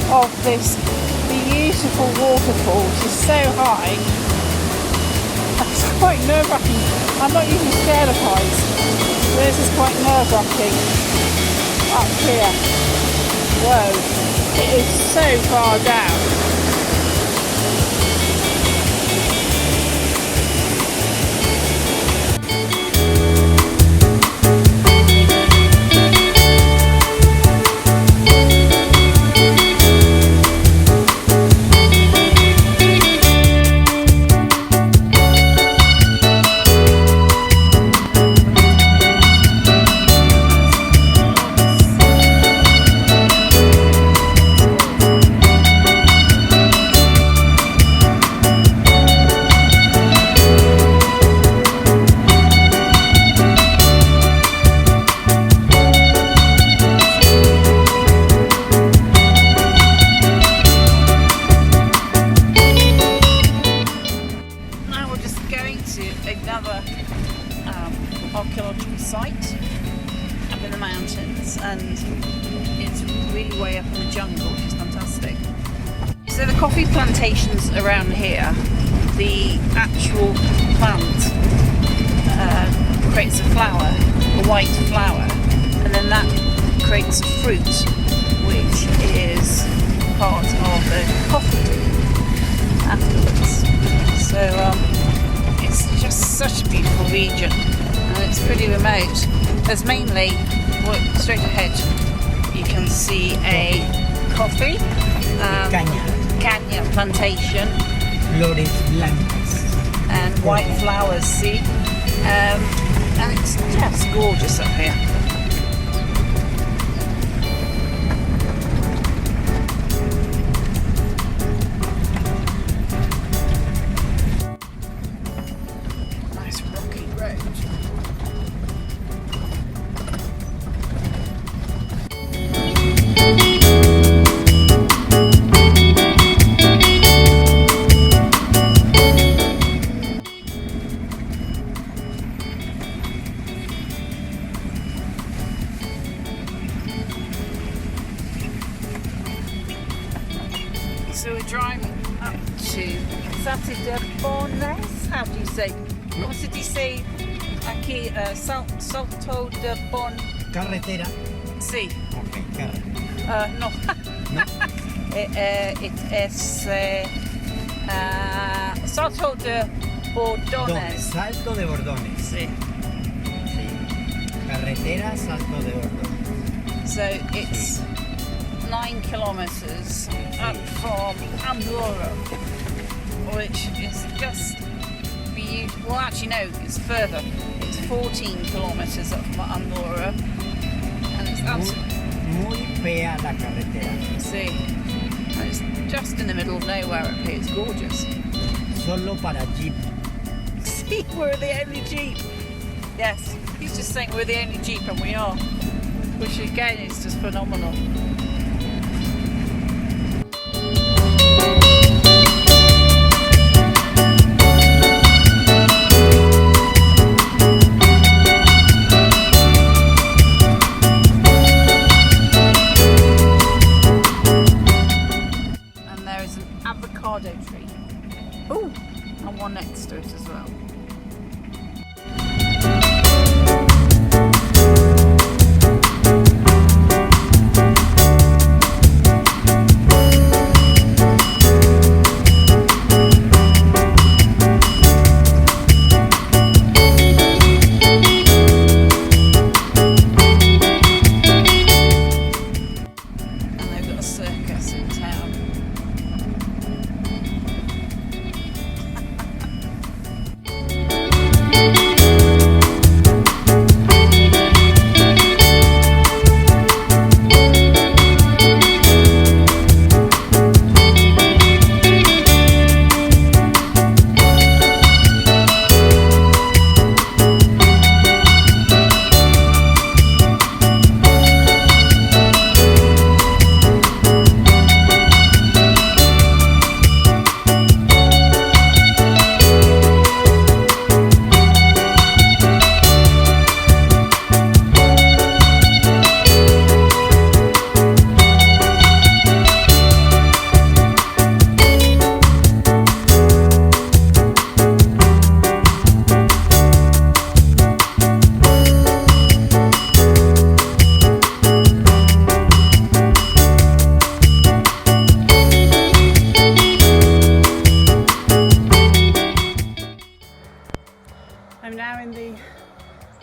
Of this beautiful waterfall, which is so high. It's quite nerve-wracking. I'm not usually scared of heights, but this is quite nerve-wracking. Up here. Whoa, it is so far down. Archaeological site up in the mountains, and it's really way up in the jungle, which is fantastic. So the coffee plantations around here, the actual plant creates a flower, a white flower, and then that creates a fruit which is part of the coffee afterwards. So it's just such a beautiful region. And it's pretty remote. There's mainly, straight ahead, you can see a coffee caña plantation, flores blancas, and white flowers. See, and it's just gorgeous up here. Nice rocky road. So we're driving up to Salto de Bordones. How do you say? Como se dice aquí? Salto de Bordones. Carretera. Sí. Okay, carretera. No. No? It is Salto de Bordones. Salto de Bordones. Sí. Sí. Carretera Salto de Bordones. So it's 9 kilometers up from Humberto, which is just beautiful. Well, actually, no, it's further. It's 14 kilometers up from Humberto, and it's absolutely muy fea la carretera. see. And it's just in the middle of nowhere up here. It's gorgeous. Solo para jeep. See, we're the only jeep. Yes, he's just saying we're the only jeep, and we are, which again is just phenomenal. Avocado tree. Oh, and one next to it as well.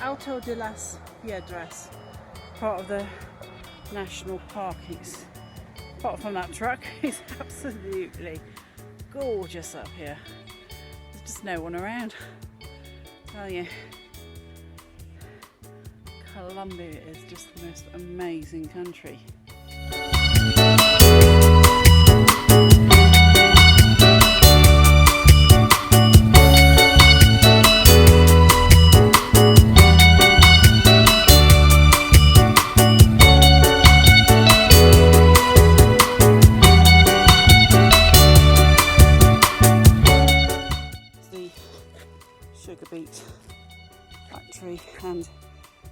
Salto de las Piedras, part of the national park. Apart from that truck, it's absolutely gorgeous up here. There's just no one around. I tell you, Colombia is just the most amazing country. Sugar beet factory, and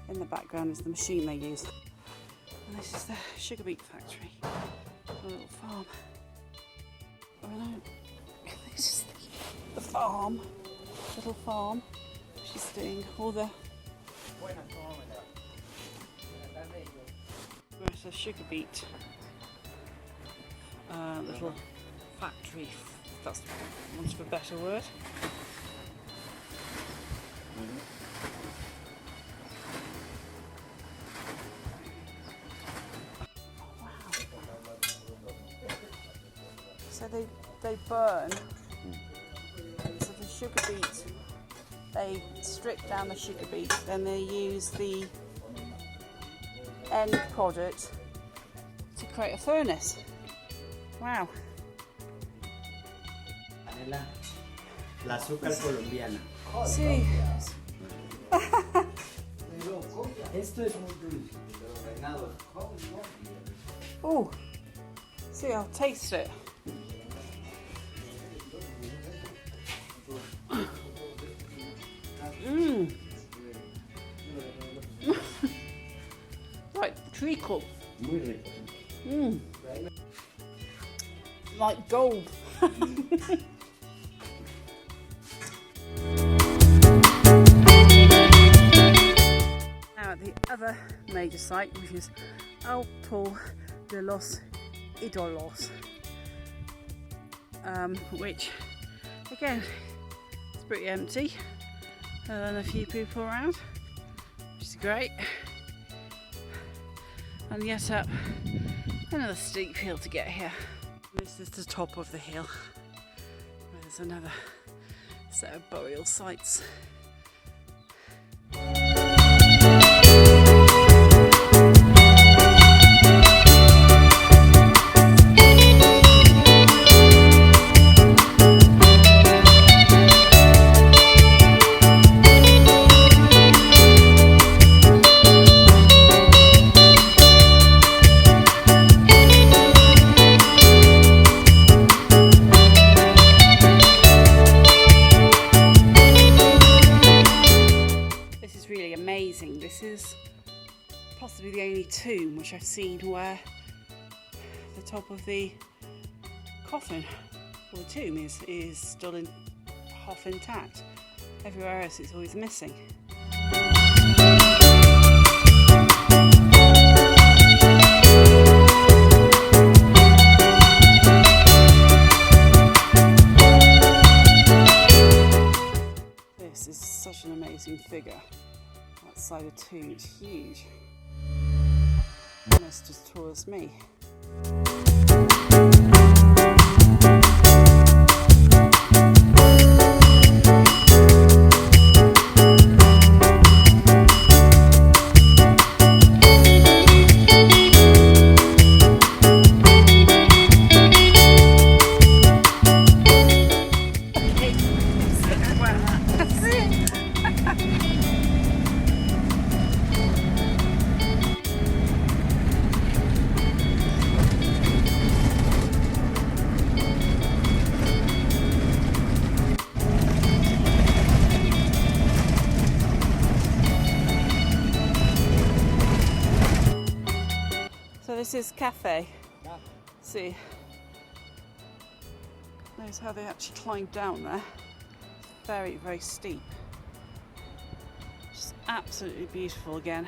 in the background is the machine they use. And this is the sugar beet factory, a little farm. Oh no, this is the farm, little farm. She's doing all the. There's a sugar beet little factory. That's want of a better word. So they burn. So the sugar beet, they strip down the sugar beet, then they use the end product to create a furnace. Wow. La azúcar colombiana. Sí. Esto es muy dulce, pero reinado. Oh, see, I'll taste it. Mmm. Like treacle. Mmm. Like gold. Now at the other major site, which is Salto de los Bordones, which again is pretty empty, other than a few people around, which is great. And yet up another steep hill to get here. This is the top of the hill, where there's another set of burial sites. This is possibly the only tomb which I've seen where the top of the coffin or the tomb is still half intact. Everywhere else it's always missing. This is such an amazing figure. Outside a tomb, it's huge. Almost as tall as me. This is cafe. See, notice how they actually climbed down there. Very, very steep. Just absolutely beautiful again.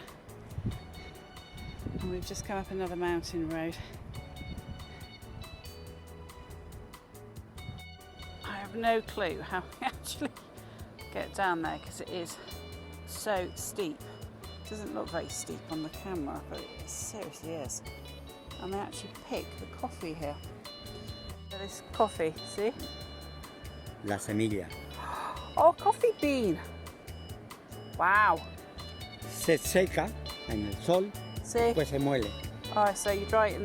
And we've just come up another mountain road. I have no clue how we actually get down there because it is so steep. It doesn't look very steep on the camera, but it seriously is. And they actually pick the coffee here. So this coffee, see? La semilla. Oh, coffee bean! Wow. Se seca en el sol, See? pues se muele. Oh, so you dry it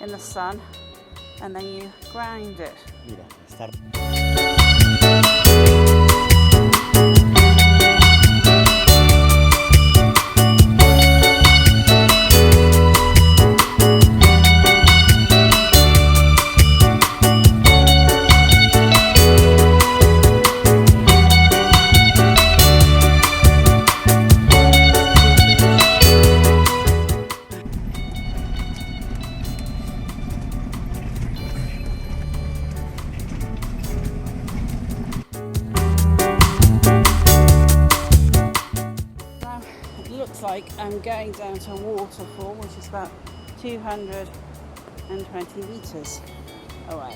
in the sun, and then you grind it. Mira, está. Like I'm going down to a waterfall, which is about 220 meters away.